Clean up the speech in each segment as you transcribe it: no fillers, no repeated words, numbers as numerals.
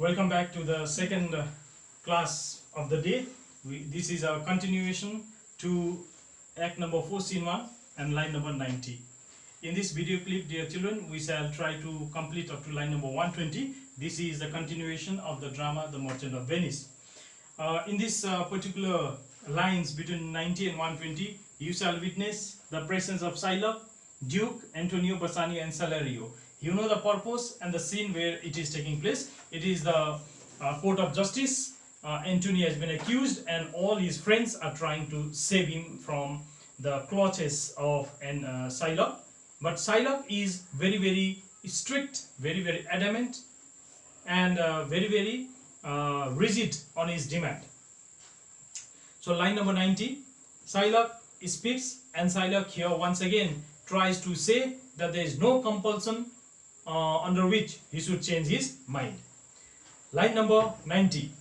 Welcome back to the second class of the day. This is our continuation to act number 4 scene 1 and line number 90. In this video clip, dear children, we shall try to complete up to line number 120. This is the continuation of the drama The Merchant of Venice. In this particular lines between 90 and 120, you shall witness the presence of Shylock, Duke, Antonio, Bassanio and Salario. You know the purpose and the scene where it is taking place. It is the court of justice. Antonio has been accused and all his friends are trying to save him from the clutches of Shylock. But Shylock is very strict, very adamant and very rigid on his demand. So line number 90, Shylock speaks and Shylock here once again tries to say that there is no compulsion under which he should change his mind. Line number 90,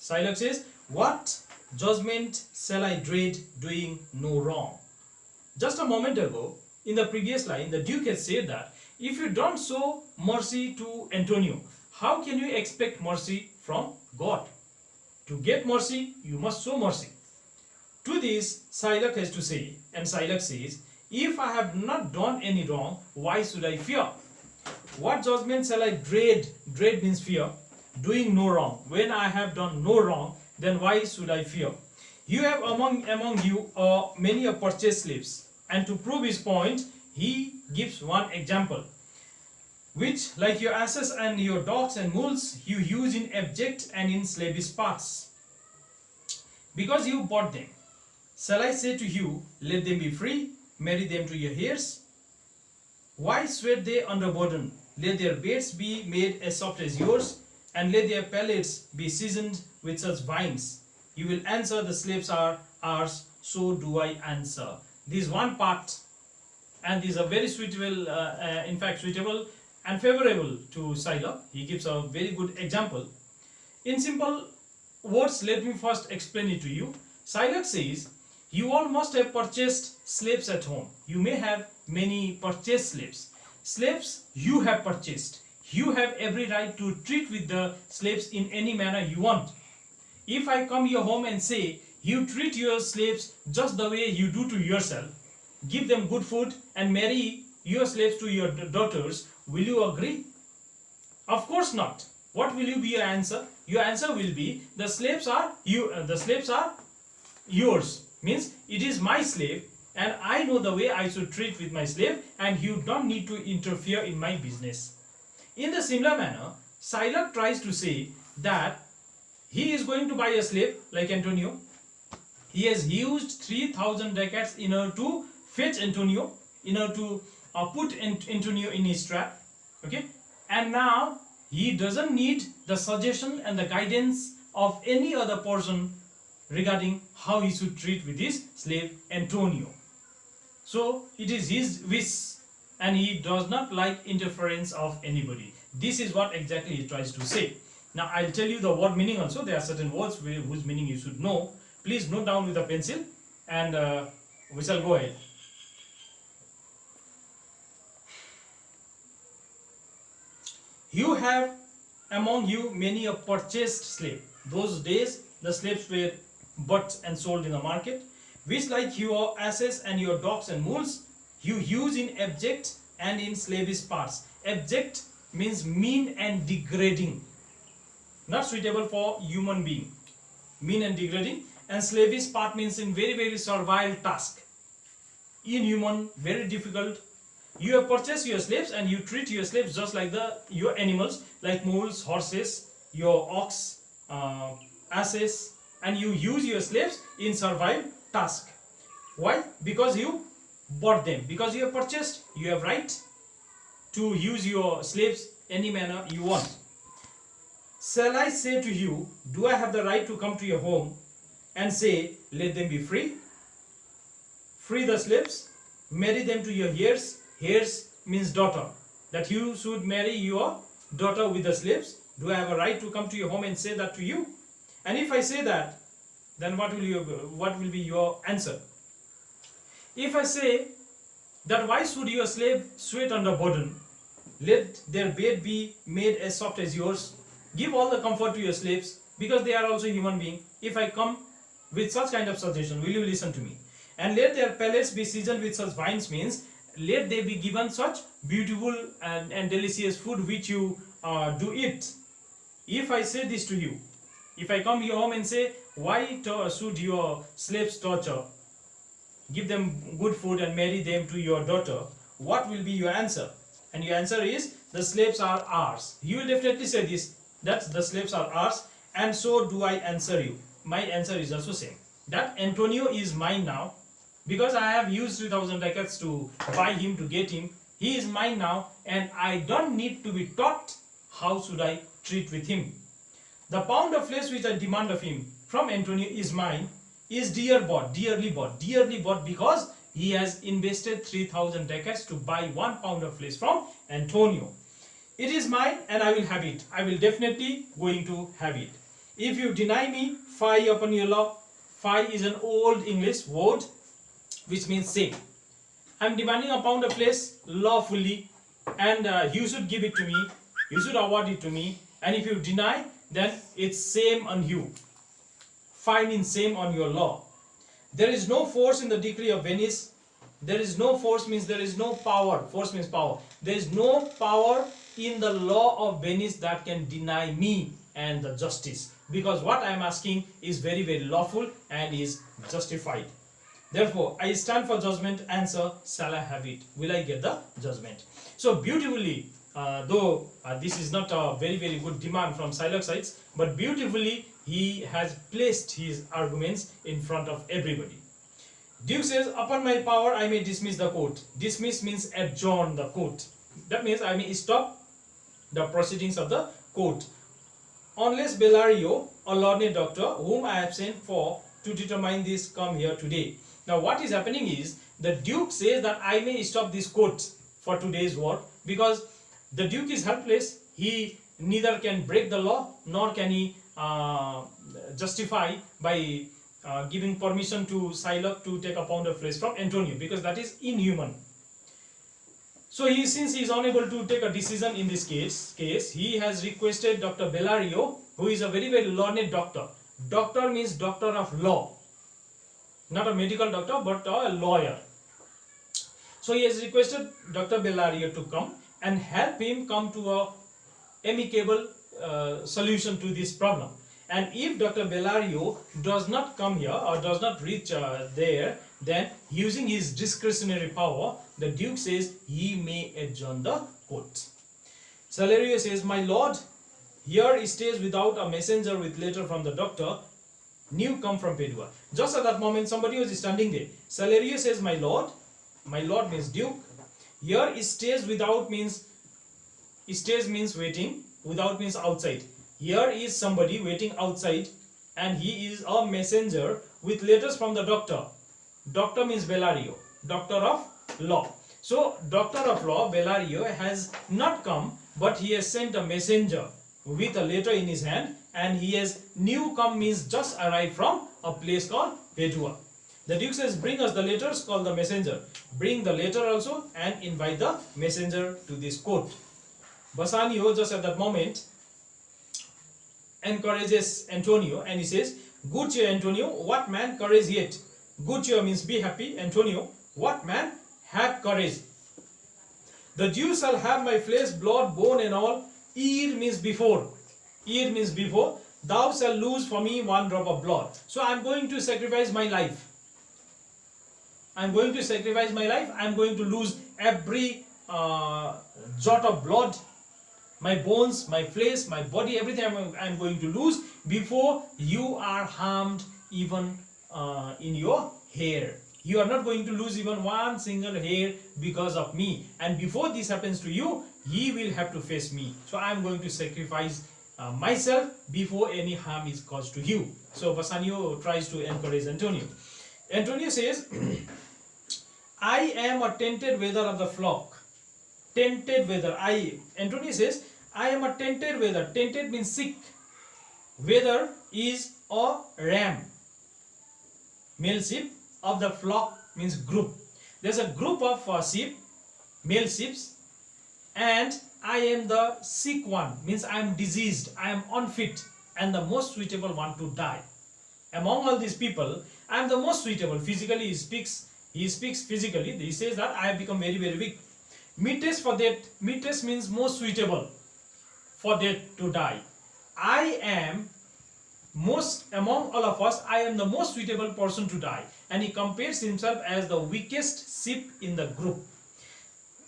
Shylock says, "What judgment shall I dread doing no wrong?" Just a moment ago, in the previous line, the Duke has said that if you don't show mercy to Antonio, how can you expect mercy from God? To get mercy, you must show mercy. To this, Shylock has to say, and Shylock says, "If I have not done any wrong, why should I fear? What judgment shall I dread?" Dread means fear. Doing no wrong. When I have done no wrong, then why should I fear? You have among you many purchased slaves. And to prove his point, he gives one example, which, like your asses and your dogs and mules, you use in abject and in slavish parts. Because you bought them, shall I say to you, let them be free, marry them to your heirs? Why sweat they under burden? Let their beds be made as soft as yours, and let their palates be seasoned with such vines. You will answer, the slaves are ours, so do I answer. This one part, and these are very suitable, in fact suitable and favorable to Shylock. He gives a very good example. In simple words, let me first explain it to you. Shylock says, you all must have purchased slaves at home. You may have many purchased slaves. Slaves you have purchased. You have every right to treat with the slaves in any manner you want. If I come your home and say, you treat your slaves just the way you do to yourself, give them good food and marry your slaves to your daughters, will you agree? Of course not. What will be your answer? Your answer will be, the slaves are yours. Means it is my slave and I know the way I should treat with my slave, and you don't need to interfere in my business. In the similar manner, Shylock tries to say that he is going to buy a slave like Antonio. He has used 3,000 ducats in order to fetch Antonio, in order to put Antonio in his trap. Okay, and now he doesn't need the suggestion and the guidance of any other person regarding how he should treat with his slave Antonio. So it is his wish and he does not like interference of anybody. This is what exactly he tries to say. Now I'll tell you the word meaning also. There are certain words whose meaning you should know. Please note down with a pencil and we shall go ahead. You have among you many a purchased slave. Those days the slaves were bought and sold in the market, which like your asses and your dogs and mules, you use in abject and in slavish parts. Abject means mean and degrading, not suitable for human being, mean and degrading. And slavish part means in very servile task, inhuman, very difficult. You have purchased your slaves and you treat your slaves just like your animals, like mules, horses, your ox, asses, and you use your slaves in servile task. Why? Because you bought them, because you have purchased, you have right to use your slaves any manner you want. Shall I say to you, do I have the right to come to your home and say, let them be free? Free the slaves, marry them to your heirs. Heirs means daughter, that you should marry your daughter with the slaves. Do I have a right to come to your home and say that to you? And if I say that, then what will be your answer? If I say that why should your slave sweat under burden? Let their bed be made as soft as yours. Give all the comfort to your slaves, because they are also human beings. If I come with such kind of suggestion, will you listen to me? And let their palates be seasoned with such wines, means let they be given such beautiful and delicious food which you do eat. If I say this to you, if I come to your home and say, why should your slaves torture? Give them good food and marry them to your daughter. What will be your answer? And your answer is, the slaves are ours. You will definitely say this, that the slaves are ours, and so do I answer you. My answer is also same, that Antonio is mine now, because I have used 3000 ducats to buy him, to get him. He is mine now, and I don't need to be taught how should I treat with him. The pound of flesh which I demand of him from Antonio is mine, is dearly bought, because he has invested 3000 ducats to buy 1 pound of flesh from Antonio. It is mine and I will have it. I will definitely going to have it. If you deny me, fie upon your law. Fie is an old English word which means say. I am demanding a pound of flesh lawfully, and you should give it to me. You should award it to me. And if you deny, then it's same on you. Fie means same on your law. There is no force in the decree of Venice. There is no force means there is no power. Force means power. There is no power in the law of Venice that can deny me and the justice, because what I am asking is very, very lawful and is justified. Therefore, I stand for judgment. Answer, shall I have it? Will I get the judgment? So beautifully, though this is not a very, very good demand from Shylock sides, but beautifully he has placed his arguments in front of everybody. Duke says, upon my power I may dismiss the court. Dismiss means adjourn the court. That means I may stop the proceedings of the court, unless Bellario, a learned doctor whom I have sent for to determine this, come here today. Now what is happening is, the Duke says that I may stop this court for today's work, because the Duke is helpless. He neither can break the law, nor can he justify by giving permission to Shylock to take a pound of flesh from Antonio, because that is inhuman. So since he is unable to take a decision in this case, he has requested Dr. Bellario, who is a very, very learned doctor. Doctor means doctor of law, not a medical doctor, but a lawyer. So he has requested Dr. Bellario to come and help him come to a amicable solution to this problem. And if Dr. Bellario does not come here or does not reach there, then using his discretionary power, the Duke says he may adjourn the court. Salerio says, my lord, here stays without a messenger with letter from the doctor, new come from Padua. Just at that moment, somebody was standing there. Salerio says, my lord means Duke. Here stays without means, stays means waiting, without means outside. Here is somebody waiting outside, and he is a messenger with letters from the doctor. Doctor means Bellario, doctor of law. So doctor of law Bellario has not come, but he has sent a messenger with a letter in his hand, and he has new come means just arrived from a place called Padua. The Duke says, bring us the letters, call the messenger. Bring the letter also and invite the messenger to this court. Bassanio just at that moment encourages Antonio, and he says, good cheer Antonio, what man courage yet? Good cheer means be happy. Antonio, what man have courage? The Jews shall have my flesh, blood, bone and all. Ear means before. Ear means before. Thou shalt lose for me 1 drop of blood. So I am going to sacrifice my life. I am going to sacrifice my life. I am going to lose every jot of blood. My bones, my flesh, my body, everything I am going to lose before you are harmed even in your hair. You are not going to lose even one single hair because of me. And before this happens to you, ye will have to face me. So I am going to sacrifice myself before any harm is caused to you. So Bassanio tries to encourage Antonio. Antonio says, I am a tented wether of the flock. Tented wether. Antonio says, I am a tented wether. Tented means sick. Wether is a ram. Male sheep of the flock means group. There's a group of sheep, male sheep, and I am the sick one, means I am diseased, I am unfit, and the most suitable one to die. Among all these people, I am the most suitable. Physically, he speaks physically. He says that I have become very, very weak. Meetest for that, meetest means most suitable for death to die. I am most, among all of us, I am the most suitable person to die. And he compares himself as the weakest sheep in the group.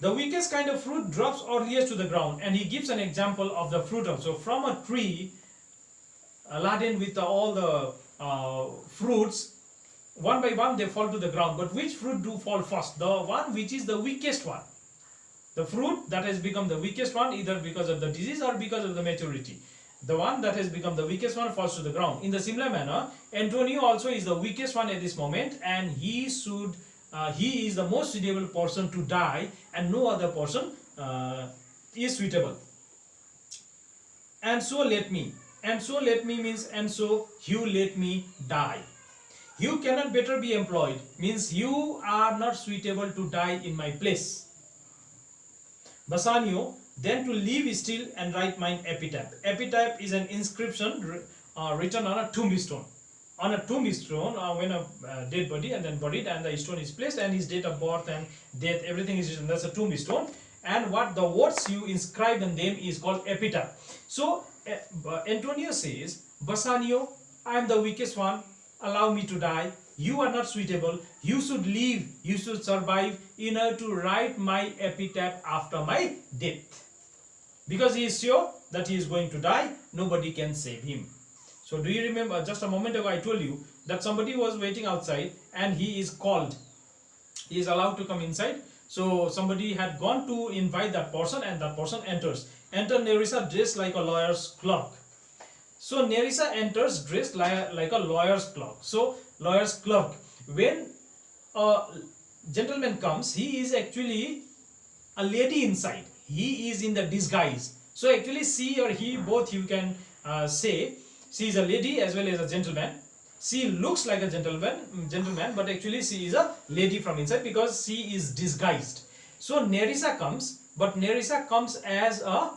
The weakest kind of fruit drops earliest to the ground, and he gives an example of the fruit also. From a tree laden with all the fruits, one by one they fall to the ground. But which fruit do fall first? The one which is the weakest one. The fruit that has become the weakest one, either because of the disease or because of the maturity. The one that has become the weakest one falls to the ground. In the similar manner, Antonio also is the weakest one at this moment, and he is the most suitable person to die, and no other person is suitable. And so let me. And so let me means, and so you let me die. You cannot better be employed, means you are not suitable to die in my place. Bassanio, then to live still and write mine epitaph. Epitaph is an inscription written on a tombstone. On a tombstone, when a dead body and then buried, and the stone is placed, and his date of birth and death, everything is written. That's a tombstone. And what the words you inscribe on them is called epitaph. So Antonio says, Bassanio, I am the weakest one, allow me to die. You are not suitable. You should live, you should survive in order to write my epitaph after my death. Because he is sure that he is going to die, nobody can save him. So do you remember, just a moment ago I told you that somebody was waiting outside and he is called. He is allowed to come inside. So somebody had gone to invite that person, and that person enters. Enter Nerissa dressed like a lawyer's clerk. So Nerissa enters dressed like a lawyer's clerk. So lawyer's clerk. When a gentleman comes, he is actually a lady inside. He is in the disguise. So actually she or he, both you can say, she is a lady as well as a gentleman. She looks like a gentleman, but actually she is a lady from inside because she is disguised. So Nerissa comes, but Nerissa comes as a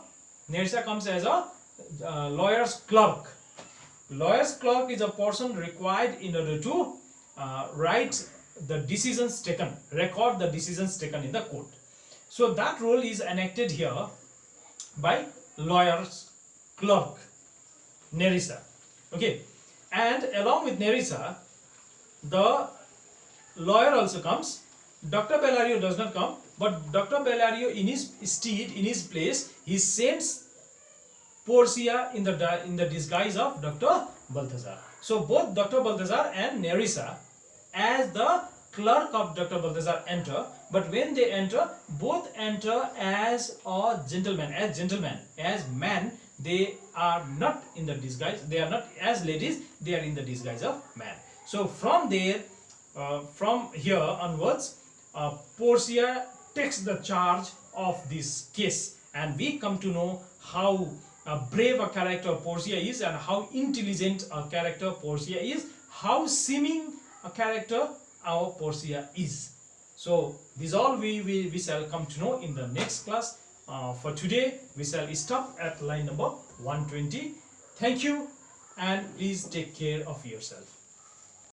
lawyer's clerk. Lawyer's clerk is a person required in order to write the decisions taken, record the decisions taken in the court. So that role is enacted here by lawyer's clerk, Nerissa. Okay, and along with Nerissa, the lawyer also comes. Dr. Bellario does not come, but Dr. Bellario in his stead, in his place, he sends Portia in the disguise of Dr. Balthazar. So both Dr. Balthazar and Nerissa as the clerk of Dr. Balthazar enter, but when they enter, both enter as a gentleman, as man. They are not in the disguise, they are not as ladies, they are in the disguise of man. So from there, from here onwards, Portia takes the charge of this case, and we come to know how brave a character Portia is, and how intelligent a character Portia is, how seeming a character our Portia is. So this all we shall come to know in the next class. For today we shall stop at line number 120. Thank you, and please take care of yourself.